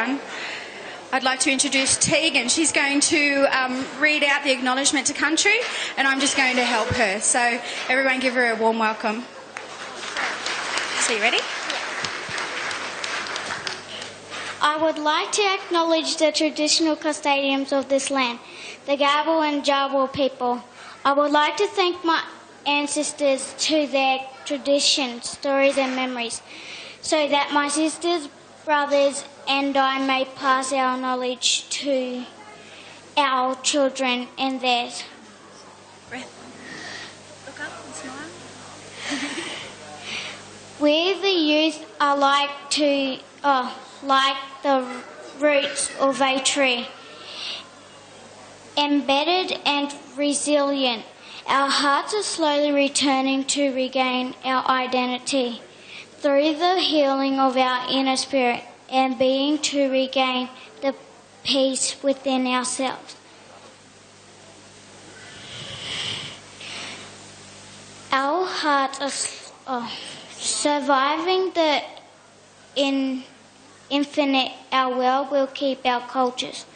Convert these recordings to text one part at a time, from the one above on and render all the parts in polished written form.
everyone. I'd like to introduce Tegan. She's going to read out the acknowledgement to country, and I'm just going to help her. So everyone give her a warm welcome. So you ready? I would like to acknowledge the traditional custodians of this land, the Gabal and Jawal people. I would like to thank my ancestors to their traditions, stories and memories, so that my sisters, brothers and I may pass our knowledge to our children and theirs. Breath. Look up and smile. We the youth are like the roots of a tree, embedded and resilient. Our hearts are slowly returning to regain our identity through the healing of our inner spirit and being to regain the peace within ourselves. Our hearts are surviving the infinite. Our world will keep our cultures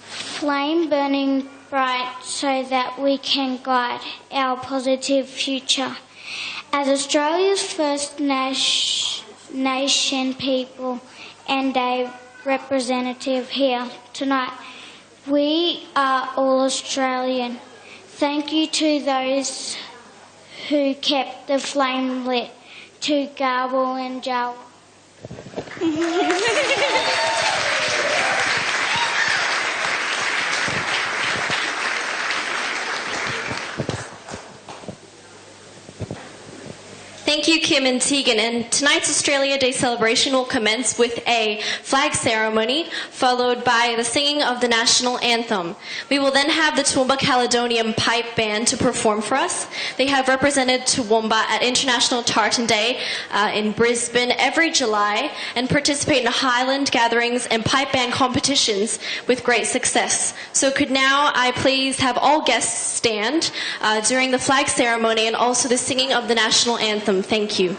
flame burning bright so that we can guide our positive future. As Australia's first nation people and a representative here tonight, we are all Australian. Thank you to those who kept the flame lit, to Gabal and Jawal. Thank you, Kim and Tegan. And tonight's Australia Day celebration will commence with a flag ceremony, followed by the singing of the national anthem. We will then have the Toowoomba Caledonian Pipe Band to perform for us. They have represented Toowoomba at International Tartan Day in Brisbane every July and participate in Highland gatherings and pipe band competitions with great success. So could now I please have all guests stand during the flag ceremony and also the singing of the national anthem. Thank you.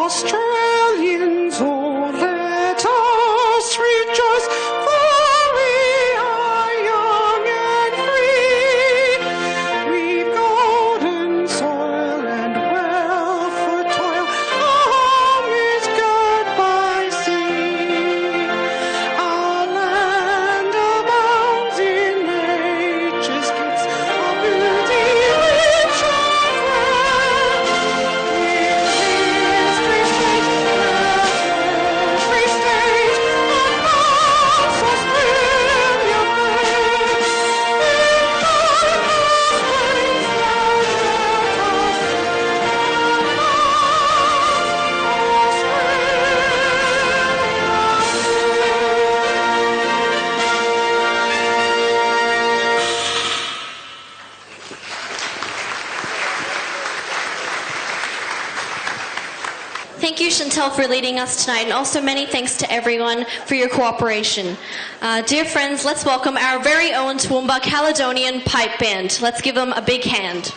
Australians, oh, let us rejoice, for we are young and free. We've golden soil and wealth for toil, our home is good by sea. Our land abounds in nature's gifts of beauty, rich and rare. Thank you, Chantel, for leading us tonight, and also many thanks to everyone for your cooperation. Dear friends, let's welcome our very own Toowoomba Caledonian Pipe Band. Let's give them a big hand.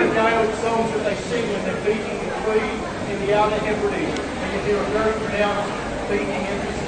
the Gaelic songs that they sing when they're beating the tree in the Outer Hebrides. And you hear a very pronounced beating emphasis.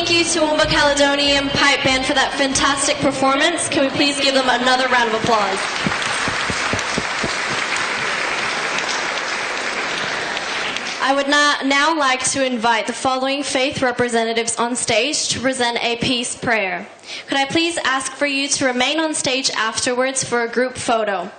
Thank you to Toowoomba Caledonian Pipe Band for that fantastic performance. Can we please give them another round of applause? I would now like to invite the following faith representatives on stage to present a peace prayer. Could I please ask for you to remain on stage afterwards for a group photo?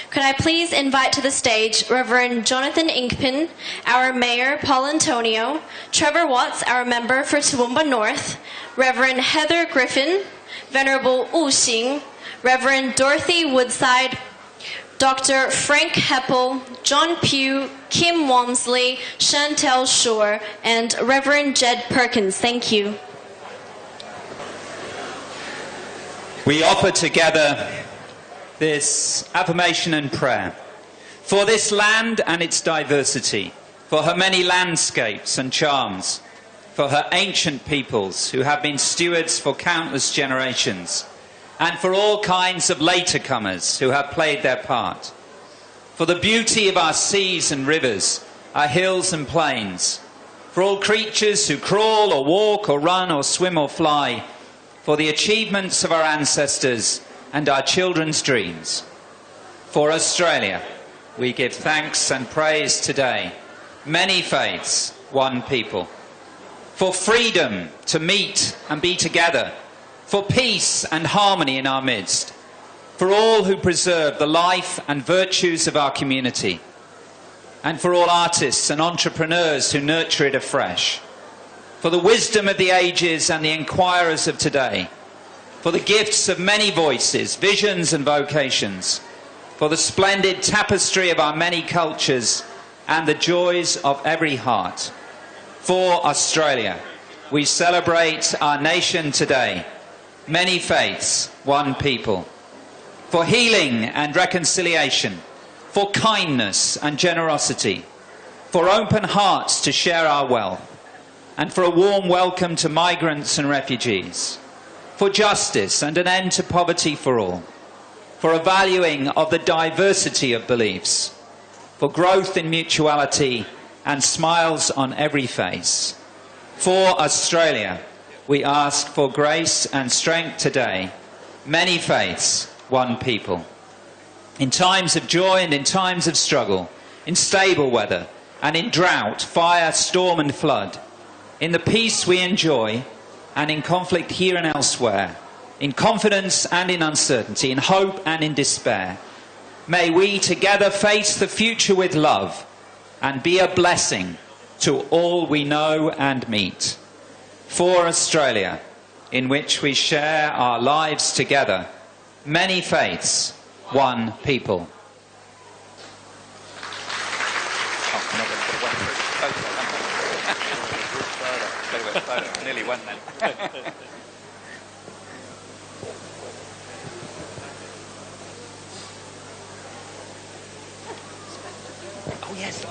Could I please invite to the stage Reverend Jonathan Inkpen, our Mayor Paul Antonio, Trevor Watts, our member for Toowoomba North, Reverend Heather Griffin, Venerable Wu Xing, Reverend Dorothy Woodside, Dr. Frank Heppel, John Pugh, Kim Walmsley, Chantel Shore, and Reverend Jed Perkins. Thank you. We offer together this affirmation and prayer for this land and its diversity, for her many landscapes and charms, for her ancient peoples who have been stewards for countless generations, and for all kinds of later comers who have played their part, for the beauty of our seas and rivers, our hills and plains, for all creatures who crawl or walk or run or swim or fly, for the achievements of our ancestors and our children's dreams. For Australia, we give thanks and praise today. Many faiths, one people. For freedom to meet and be together. For peace and harmony in our midst. For all who preserve the life and virtues of our community. And for all artists and entrepreneurs who nurture it afresh. For the wisdom of the ages and the inquirers of today. For the gifts of many voices, visions and vocations, for the splendid tapestry of our many cultures and the joys of every heart. For Australia, we celebrate our nation today. Many faiths, one people. For healing and reconciliation, for kindness and generosity, for open hearts to share our wealth, and for a warm welcome to migrants and refugees. For justice and an end to poverty for all, for a valuing of the diversity of beliefs, for growth in mutuality and smiles on every face. For Australia, we ask for grace and strength today. Many faiths, one people. In times of joy and in times of struggle, in stable weather and in drought, fire, storm and flood, in the peace we enjoy, and in conflict here and elsewhere, in confidence and in uncertainty, in hope and in despair. May we together face the future with love and be a blessing to all we know and meet. For Australia, in which we share our lives together, many faiths, one people. Nearly won then. Oh yes.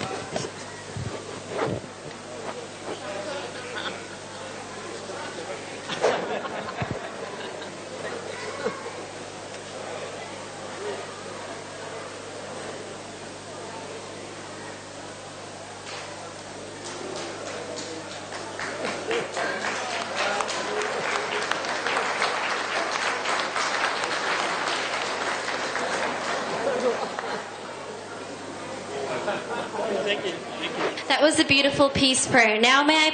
That was a beautiful peace prayer. Now may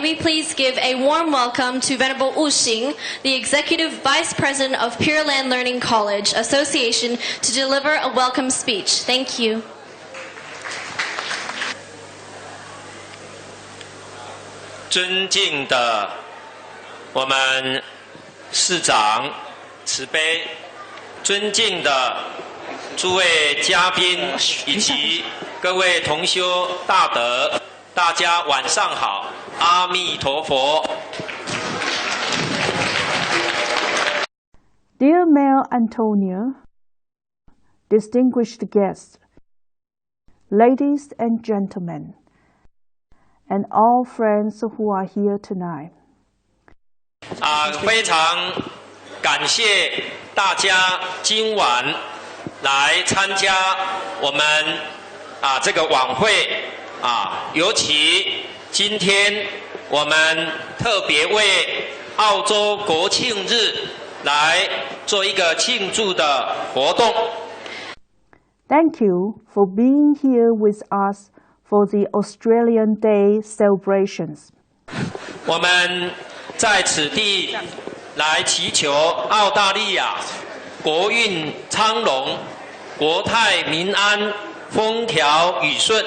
we please give a warm welcome to Venerable Wu Xing, the Executive Vice President of Pure Land Learning College Association, to deliver a welcome speech. Thank you.尊敬的我们市长慈悲，尊敬的诸位嘉宾以及各位同修大德，大家晚上好，阿弥陀佛。Dear Mayor Antonio, distinguished guests, ladies and gentlemen, and all friends who are here tonight. 非常感谢大家今晚来参加我们这个晚会尤其今天我们特别为澳洲国庆日来做一个庆祝的活动。Thank you for being here with us for the Australian Day celebrations. 我们在此地来祈求澳大利亚国运昌隆，国泰民安，风调雨顺。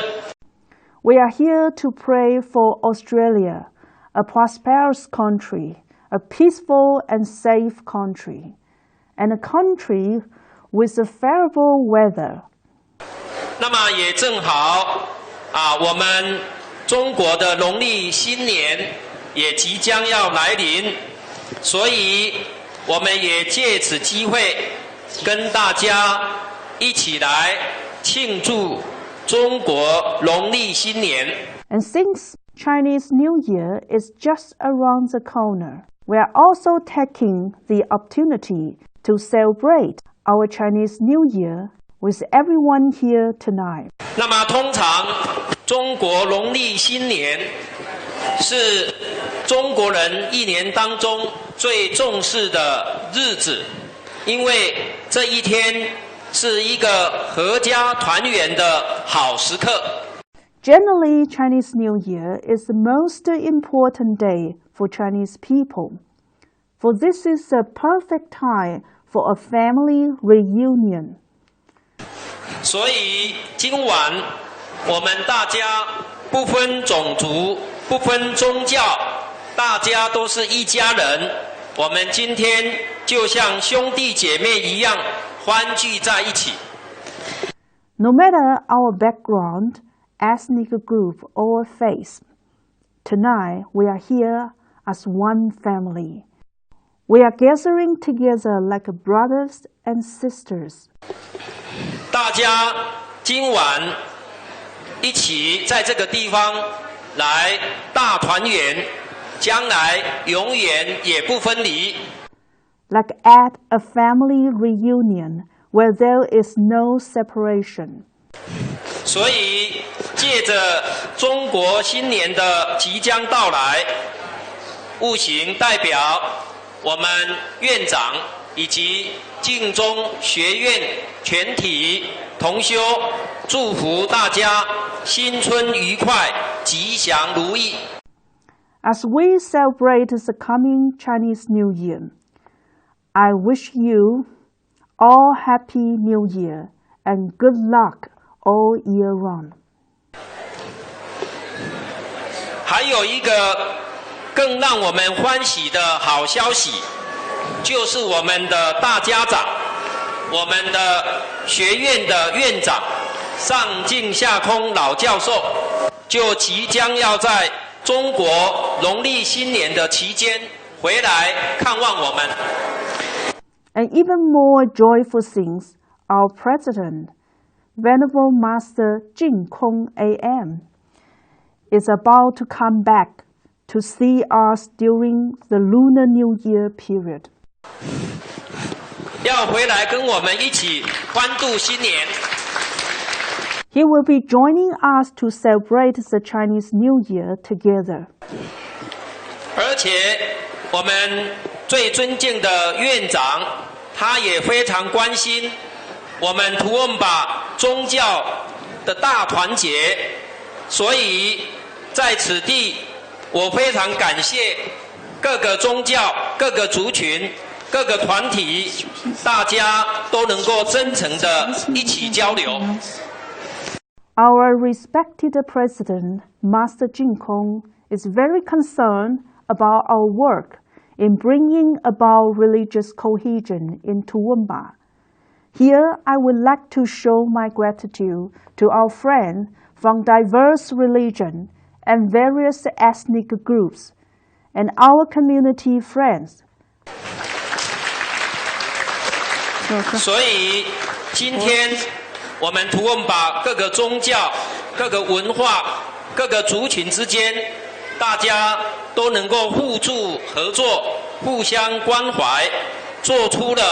We are here to pray for Australia, a prosperous country, a peaceful and safe country, and a country with a favorable weather. 那么也正好我们中国的农历新年也即将要来临，所以我们也借此机会跟大家一起来庆祝中国农历新年。And since Chinese New Year is just around the corner, we are also taking the opportunity to celebrate our Chinese New Year with everyone here tonight. 那么通常中国农历新年是中国人一年当中最重视的日子，因为这一天是一个合家团圆的好时刻。Generally, Chinese New Year is the most important day for Chinese people, for this is a perfect time for a family reunion. 所以今晚我们大家不分种族、不分宗教，大家都是一家人。我们今天就像兄弟姐妹一样欢聚在一起。No matter our background, ethnic group, or faith, tonight we are here as one family. We are gathering together like brothers and sisters. 大家今晚一起在这个地方来大团圆，将来永远也不分离。Like at a family reunion where there is no separation. 所以借着中国新年的即将到来，务行代表我们院长以及敬中学院全体同修，祝福大家新春愉快，吉祥如意。As we celebrate the coming Chinese New Year, I wish you all Happy New Year and good luck all year round. 还有一个更让我们欢喜的好消息，就是我们的大家长，我们的学院的院长上进下空老教授，就即将要在中国农历新年的期间回来看望我们。And even more joyful things, our President, Venerable Master Jin Kong AM, is about to come back to see us during the Lunar New Year period. 要回来跟我们一起欢度新年。He will be joining us to celebrate the Chinese New Year together. 而且我们最尊敬的院长，他也非常关心我们Toowoomba宗教的大团结，所以在此地，我非常感谢各个宗教、各个族群、各个团体，大家都能够真诚的一起交流。Our respected President, Master Jin Kong, is very concerned about our work in bringing about religious cohesion in Toowoomba. Here, I would like to show my gratitude to our friends from diverse religions and various ethnic groups, and our community friends. 所以今天我们Toowoomba各个宗教、各个文化、各个族群之间，大家都能够互助合作、互相关怀，做出了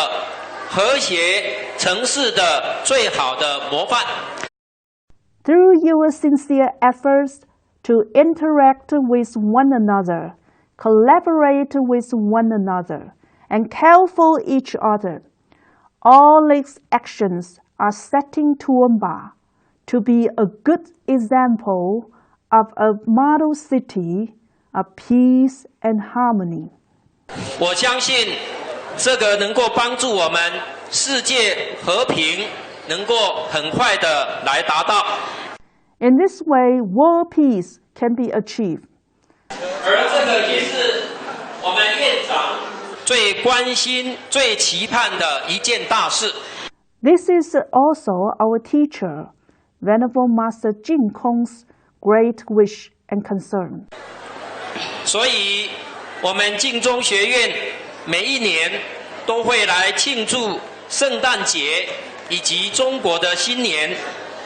和谐城市的最好的模范。Through your sincere efforts, to interact with one another, collaborate with one another, and care for each other. All these actions are setting Toowoomba to be a good example of a model city of peace and harmony. 我相信这个能够帮助我们世界和平能够很快的来达到。In this way, world peace can be achieved. 而这个也是我们院长最关心、最期盼的一件大事。This is also our teacher, Venerable Master Jin Kong's great wish and concern. 所以，我们净宗学院每一年都会来庆祝圣诞节以及中国的新年。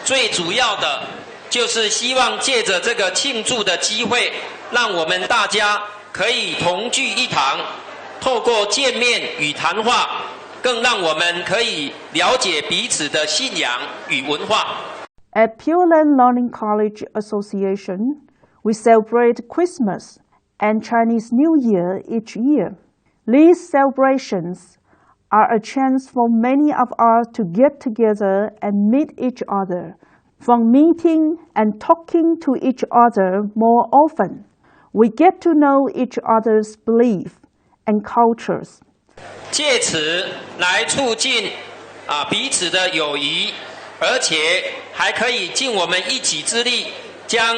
最主要的就是希望借着这个庆祝的机会，让我们大家可以同聚一堂，透过见面与谈话，更让我们可以了解彼此的信仰与文化。At Pure Land Learning College Association, we celebrate Christmas and Chinese New Year each year. These celebrations are a chance for many of us to get together and meet each other. From meeting and talking to each other more often, we get to know each other's beliefs and cultures. 借此来促进彼此的友谊，而且还可以尽我们一己之力，将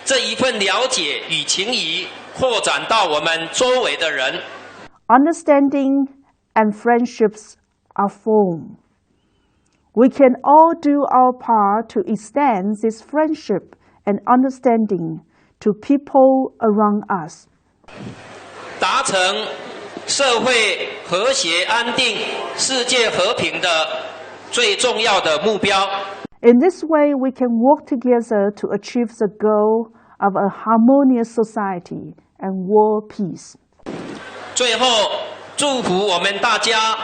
这一份了解与情谊扩展到我们周围的人。Understanding and friendships are formed. We can all do our part to extend this friendship and understanding to people around us. 达成社会和谐安定、世界和平的最重要的目标。In this way, we can work together to achieve the goal of a harmonious society and world peace. 最后，祝福我们大家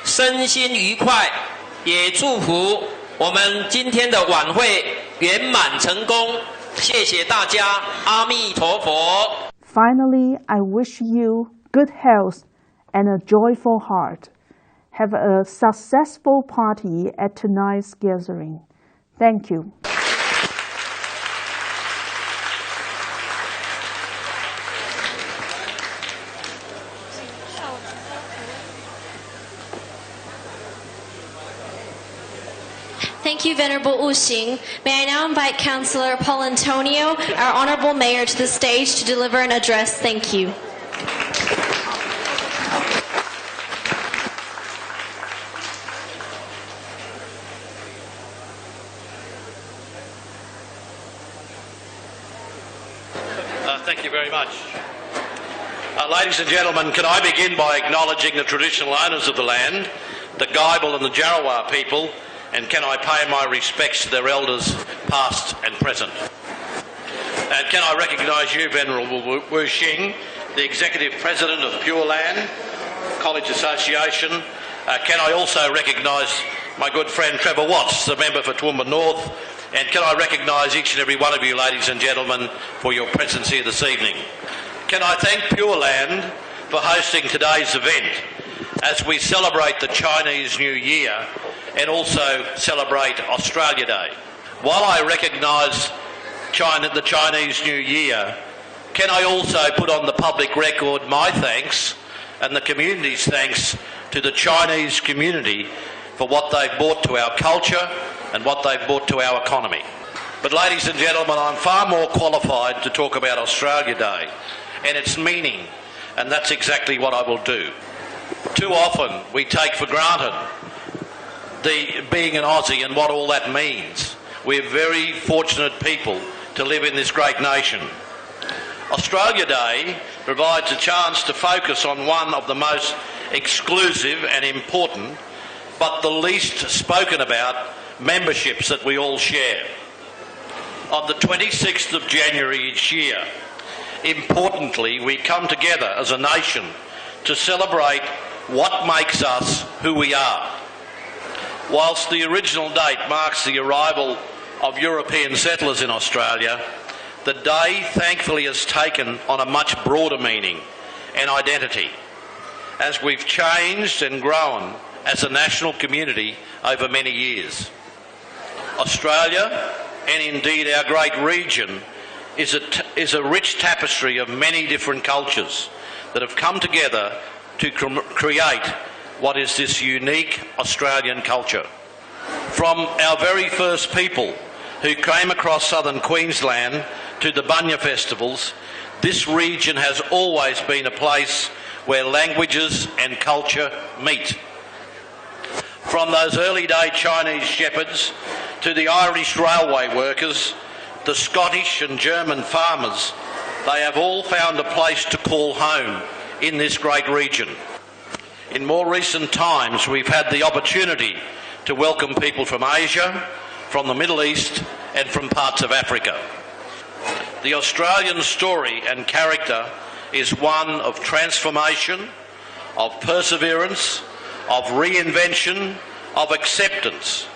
身心愉快，也祝福我们今天的晚会圆满成功。谢谢大家，阿弥陀佛。Finally, I wish you good health and a joyful heart. Have a successful party at tonight's gathering. Thank you. Thank you, Venerable Wu Xing. May I now invite Councillor Paul Antonio, our Honourable Mayor, to the stage to deliver an address. Thank you. Thank you very much. Ladies and gentlemen, can I begin by acknowledging the traditional owners of the land, the Gibel and the Jarawar people, and can I pay my respects to their elders, past and present. And can I recognise you, Venerable Wu Xing, the Executive President of Pure Land College Association. Can I also recognise my good friend Trevor Watts, the member for Toowoomba North, and can I recognise each and every one of you, ladies and gentlemen, for your presence here this evening. Can I thank Pure Land for hosting today's event as we celebrate the Chinese New Year and also celebrate Australia Day. While I recognise the Chinese New Year, can I also put on the public record my thanks and the community's thanks to the Chinese community for what they've brought to our culture and what they've brought to our economy. But ladies and gentlemen, I'm far more qualified to talk about Australia Day and its meaning, and that's exactly what I will do. Too often we take for granted being an Aussie and what all that means. We're very fortunate people to live in this great nation. Australia Day provides a chance to focus on one of the most exclusive and important, but the least spoken about, memberships that we all share. On the 26th of January each year, importantly, we come together as a nation to celebrate what makes us who we are. Whilst the original date marks the arrival of European settlers in Australia, the day thankfully has taken on a much broader meaning and identity as we've changed and grown as a national community over many years. Australia, and indeed our great region, is a rich tapestry of many different cultures that have come together to create what is this unique Australian culture. From our very first people who came across southern Queensland to the Bunya festivals, this region has always been a place where languages and culture meet. From those early day Chinese shepherds to the Irish railway workers, the Scottish and German farmers, they have all found a place to call home in this great region. In more recent times, we've had the opportunity to welcome people from Asia, from the Middle East, and from parts of Africa. The Australian story and character is one of transformation, of perseverance, of reinvention, of acceptance,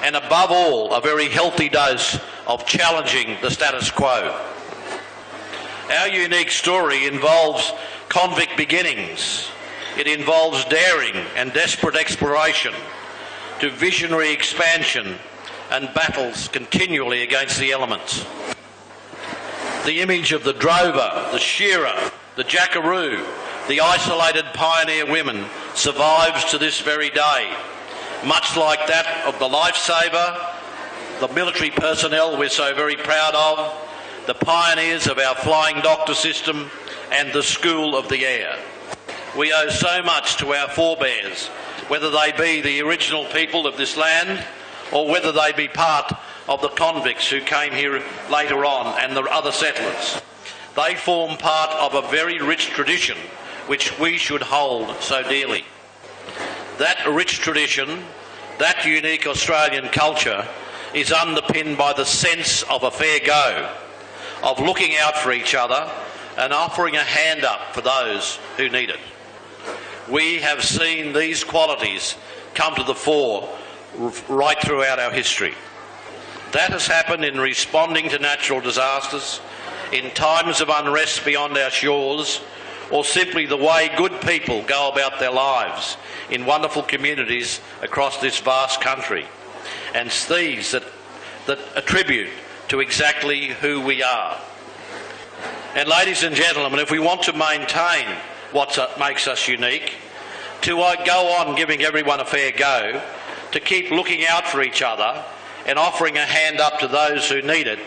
and above all, a very healthy dose of challenging the status quo. Our unique story involves convict beginnings. It involves daring and desperate exploration, to visionary expansion and battles continually against the elements. The image of the drover, the shearer, the jackaroo, the isolated pioneer women survives to this very day, much like that of the lifesaver, the military personnel we're so very proud of, the pioneers of our flying doctor system, and the School of the Air. We owe so much to our forebears, whether they be the original people of this land or whether they be part of the convicts who came here later on and the other settlers. They form part of a very rich tradition which we should hold so dearly. That rich tradition, that unique Australian culture, is underpinned by the sense of a fair go, of looking out for each other and offering a hand up for those who need it. We have seen these qualities come to the fore right throughout our history. That has happened in responding to natural disasters, in times of unrest beyond our shores, or simply the way good people go about their lives in wonderful communities across this vast country, and these that attribute to exactly who we are. And ladies and gentlemen, if we want to maintain what makes us unique, to go on giving everyone a fair go, to keep looking out for each other and offering a hand up to those who need it,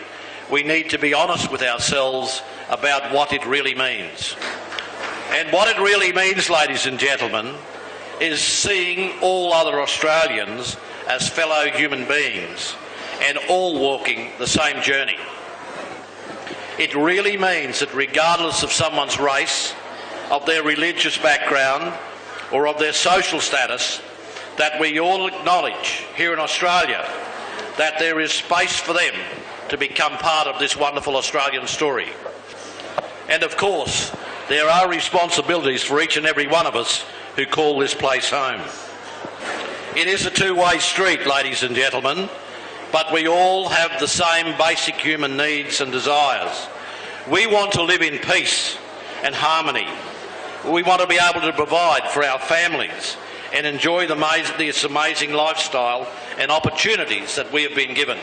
we need to be honest with ourselves about what it really means. And what it really means, ladies and gentlemen, is seeing all other Australians as fellow human beings and all walking the same journey. It really means that regardless of someone's race, of their religious background, or of their social status, that we all acknowledge here in Australia that there is space for them to become part of this wonderful Australian story. And of course, there are responsibilities for each and every one of us who call this place home. It is a two-way street, ladies and gentlemen, but we all have the same basic human needs and desires. We want to live in peace and harmony. We want to be able to provide for our families and enjoy this amazing lifestyle and opportunities that we have been given.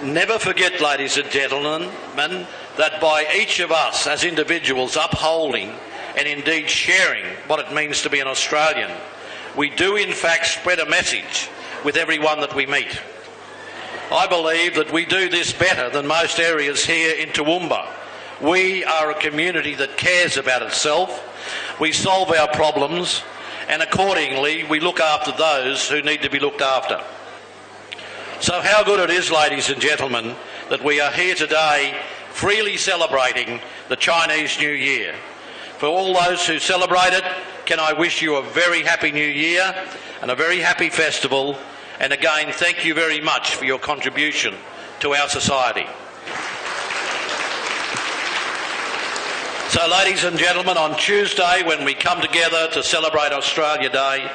Never forget, ladies and gentlemen, that by each of us as individuals upholding and indeed sharing what it means to be an Australian, we do in fact spread a message with everyone that we meet. I believe that we do this better than most areas here in Toowoomba. We are a community that cares about itself. We solve our problems, and accordingly we look after those who need to be looked after. So how good it is, ladies and gentlemen, that we are here today freely celebrating the Chinese New Year. For all those who celebrate it, can I wish you a very happy New Year and a very happy festival, and again thank you very much for your contribution to our society. So ladies and gentlemen, on Tuesday when we come together to celebrate Australia Day,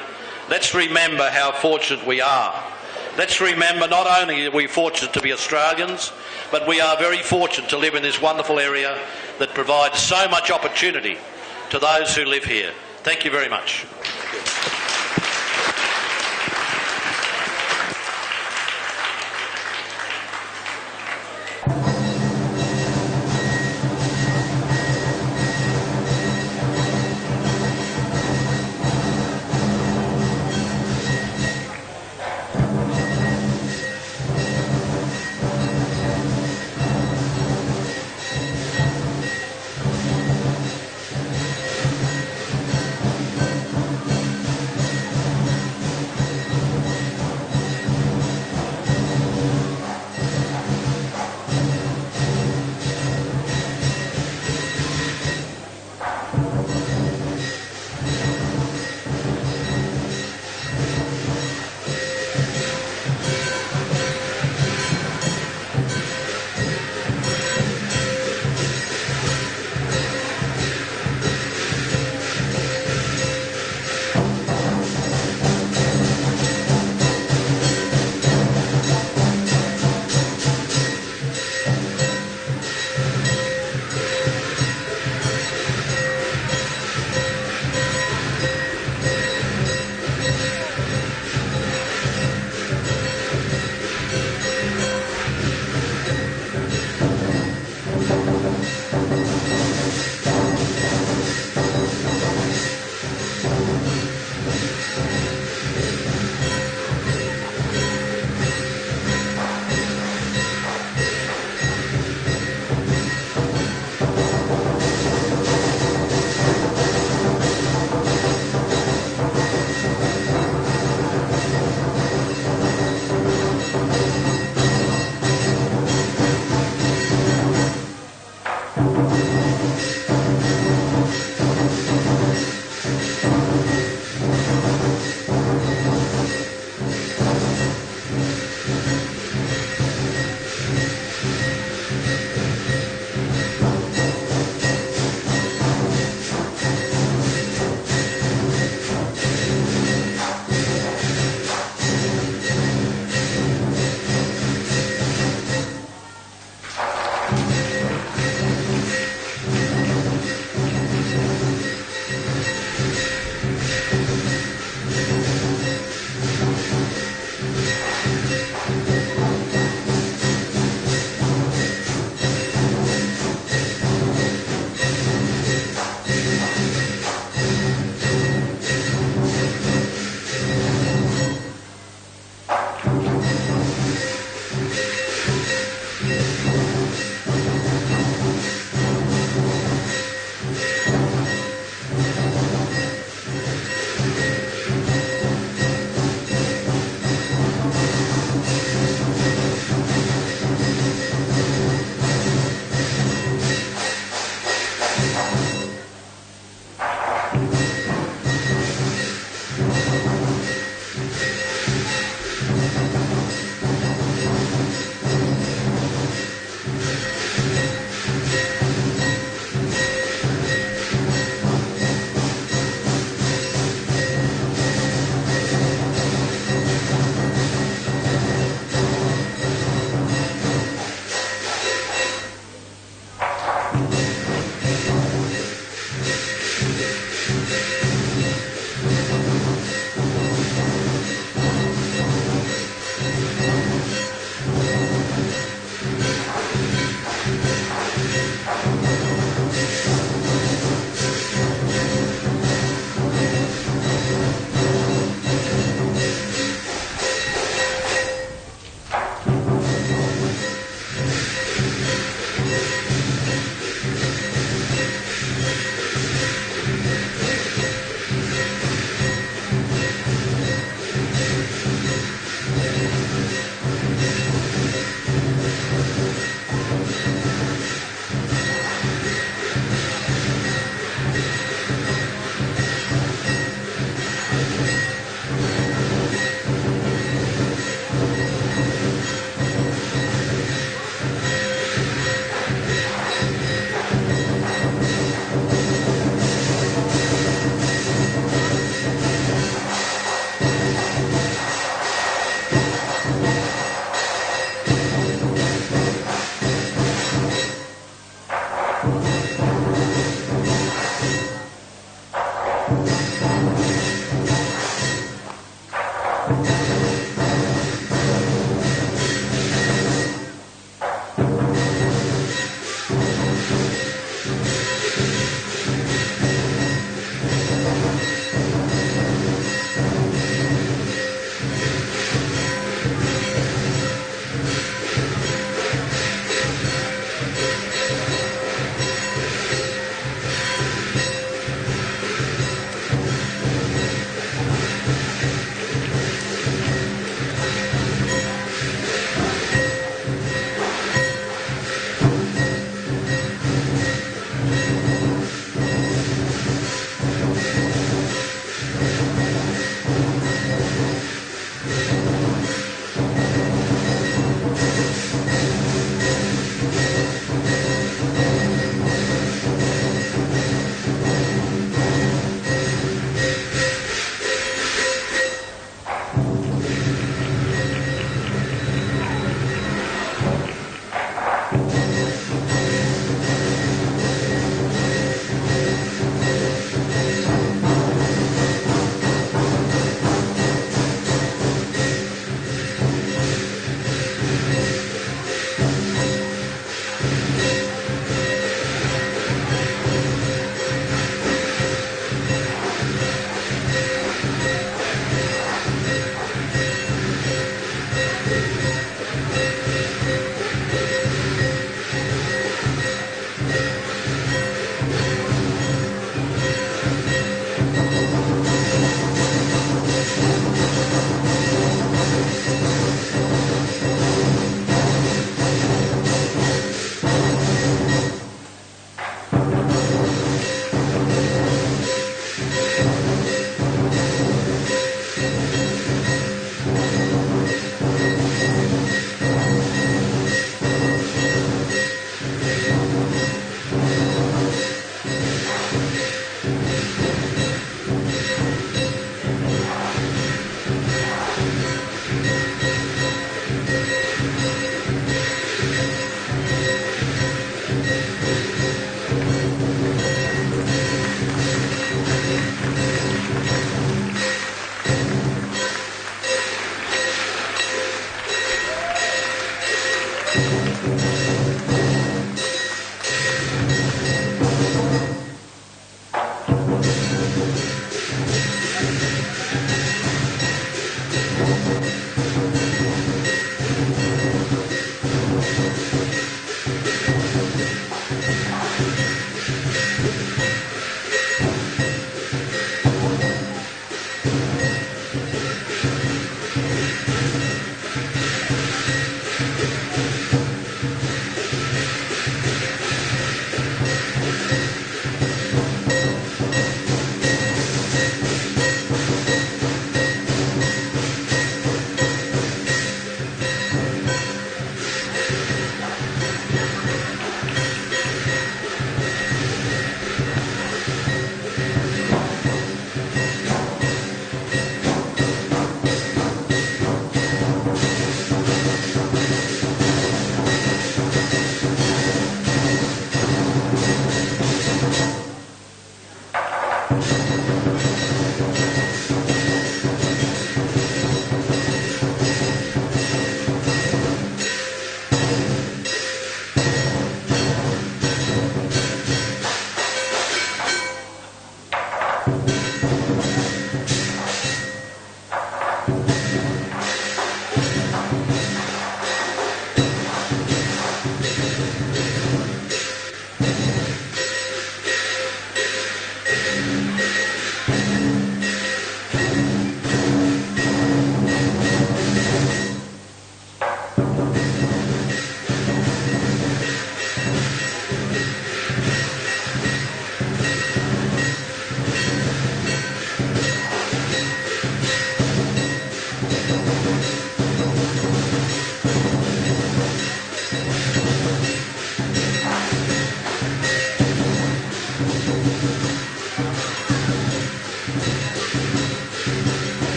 let's remember how fortunate we are Let's remember, not only are we fortunate to be Australians, but we are very fortunate to live in this wonderful area that provides so much opportunity to those who live here. Thank you very much.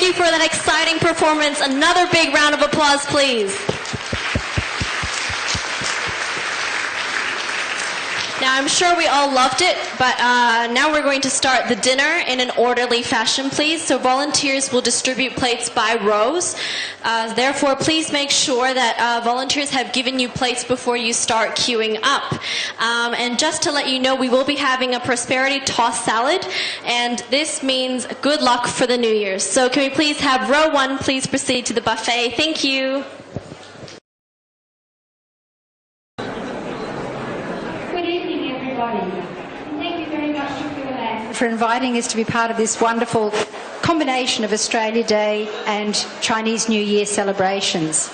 you for that exciting performance. Another big round of applause, please. Now, I'm sure we all loved it, but now we're going to start the dinner in an orderly fashion, please. So volunteers will distribute plates by rows. Therefore, please make sure that volunteers have given you plates before you start queuing up. And just to let you know, we will be having a prosperity toss salad, and this means good luck for the New Year's. So can we please have row 1 please proceed to the buffet? Thank you. Thank you very much for inviting us to be part of this wonderful combination of Australia Day and Chinese New Year celebrations.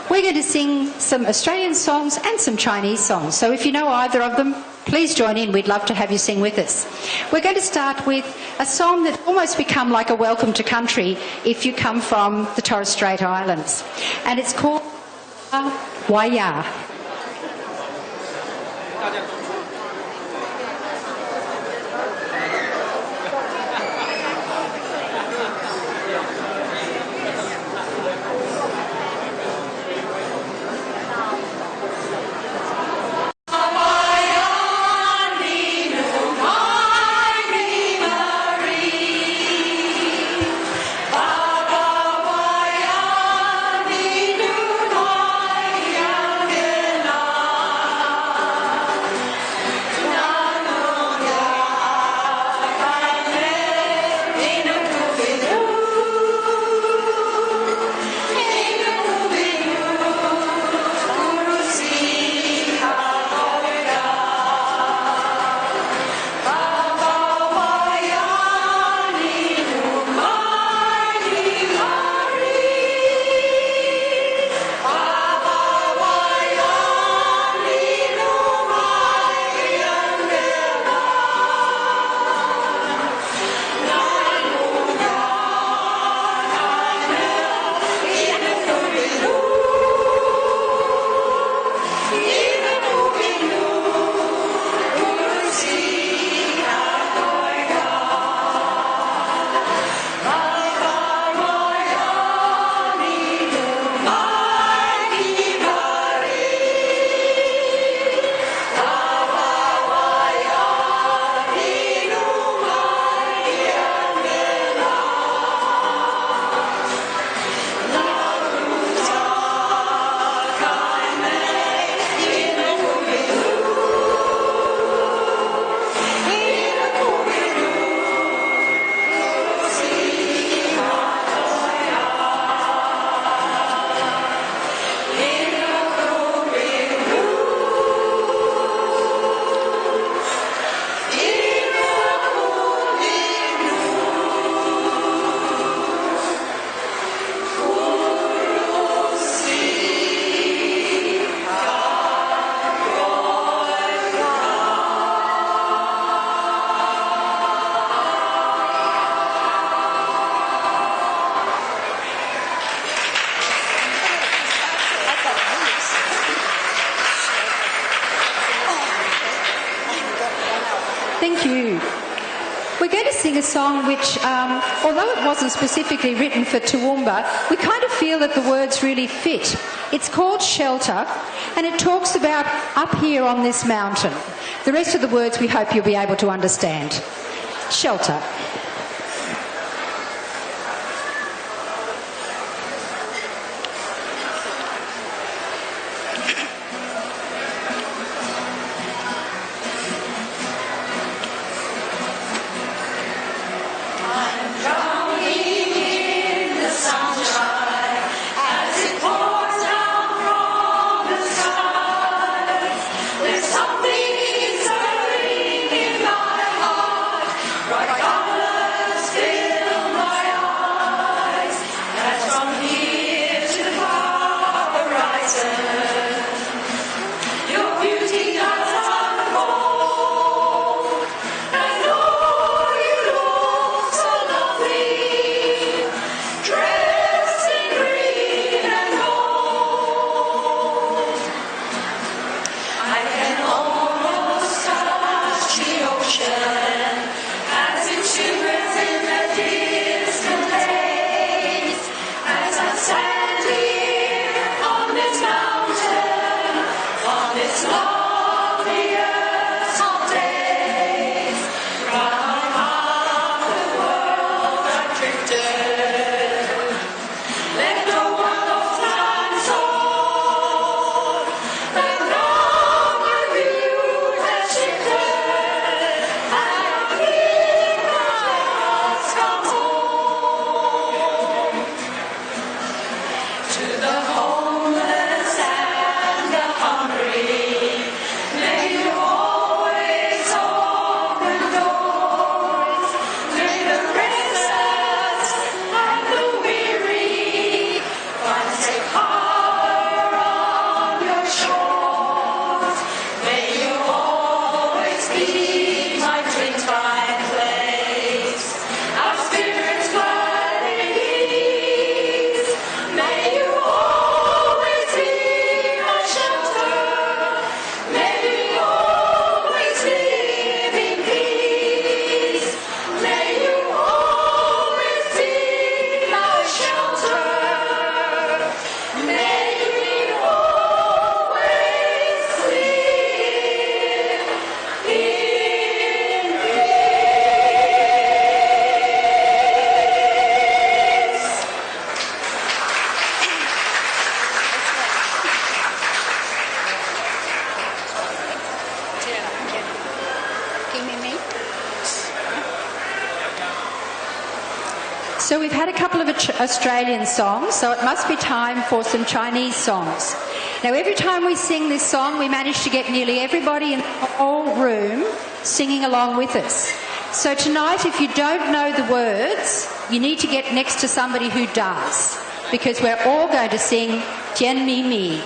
We're going to sing some Australian songs and some Chinese songs, so if you know either of them, please join in. We'd love to have you sing with us. We're going to start with a song that almost become like a welcome to country if you come from the Torres Strait Islands, and it's called Waya. Thank you. We're going to sing a song which, although it wasn't specifically written for Toowoomba, we kind of feel that the words really fit. It's called Shelter, and it talks about up here on this mountain. The rest of the words we hope you'll be able to understand. Shelter. As it shimmers in the distant day. So we've had a couple of Australian songs, so it must be time for some Chinese songs. Now, every time we sing this song, we manage to get nearly everybody in the whole room singing along with us. So tonight, if you don't know the words, you need to get next to somebody who does, because we're all going to sing Jian Mi Mi.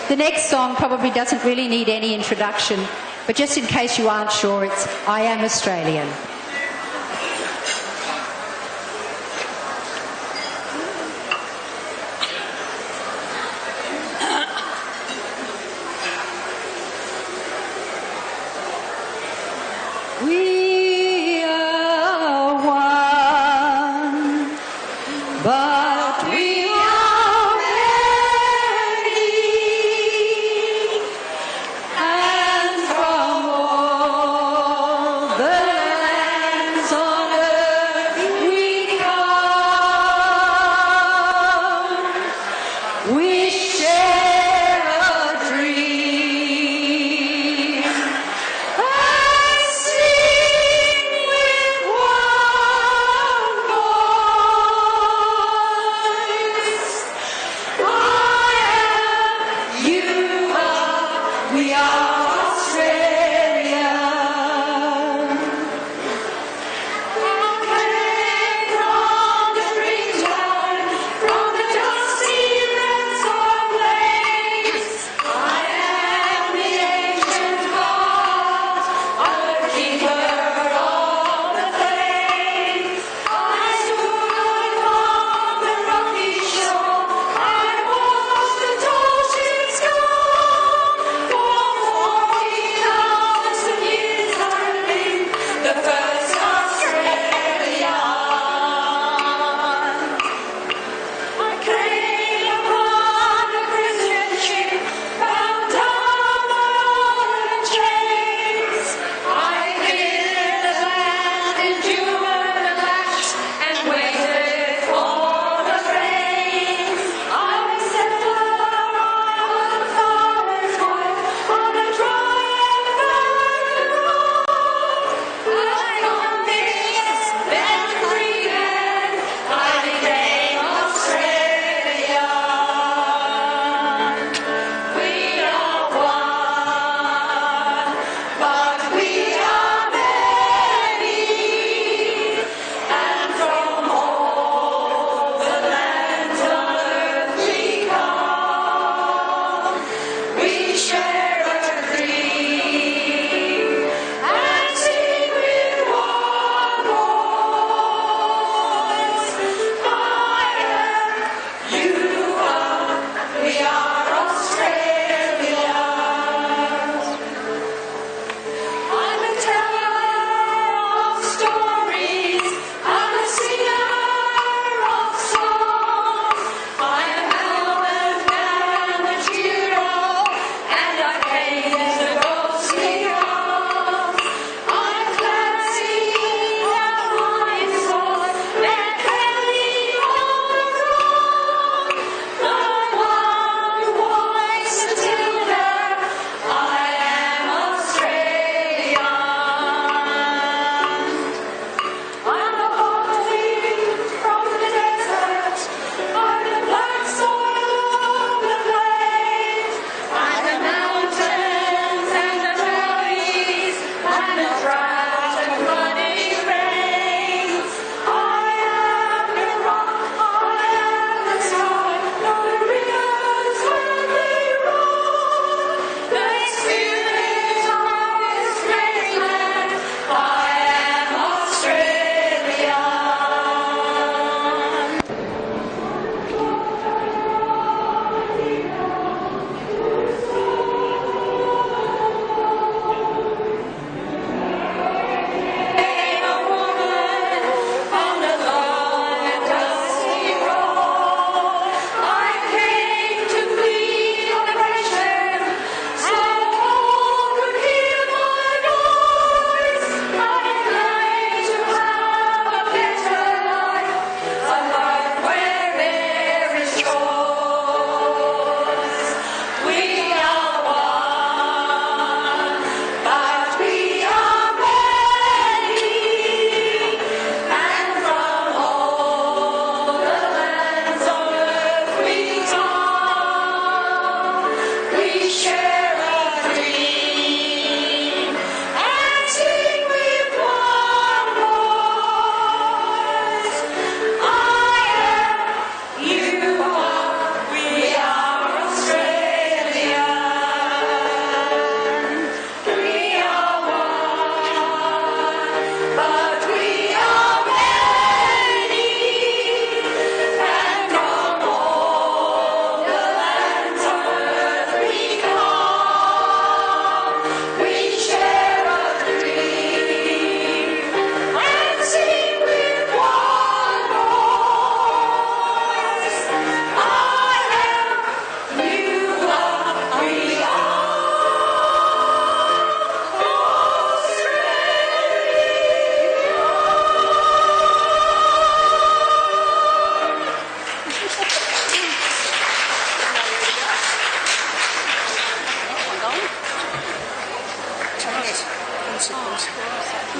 The next song probably doesn't really need any introduction, but just in case you aren't sure, it's I Am Australian. We are one, but we are many, and from all the lands on earth we come. We share a dream. And sing with one voice. I am, you are, we are Australia. Came from the springtime, from the dusty lands of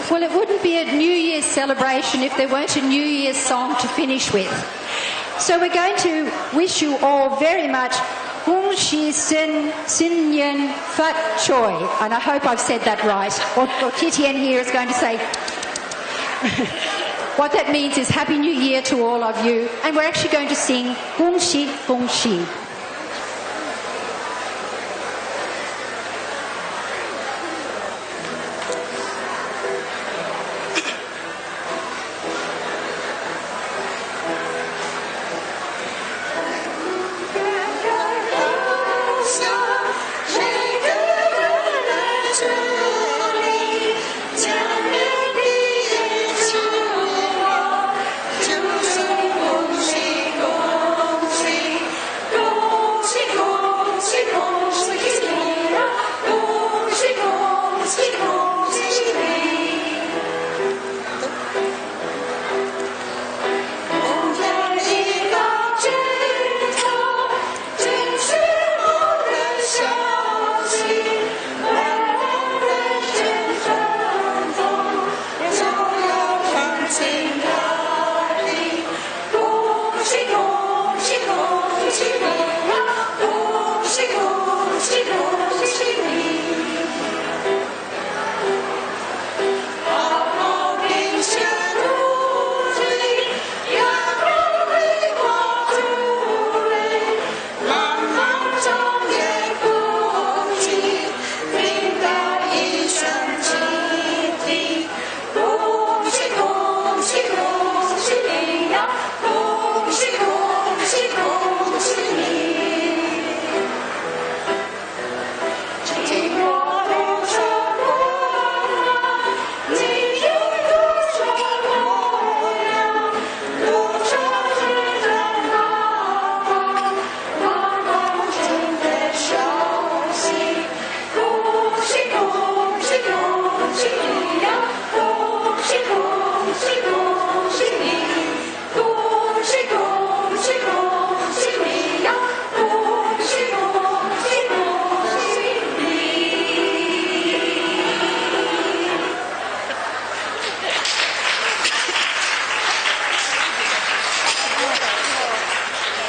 Well, it wouldn't be a New Year's celebration if there weren't a New Year's song to finish with. So we're going to wish you all very much Hung Shi Sin Sin Yen Fat Choi. And I hope I've said that right. Or Titian here is going to say... What that means is Happy New Year to all of you. And we're actually going to sing Gong Xi, Gong Xi.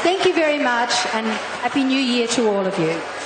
Thank you very much, and Happy New Year to all of you.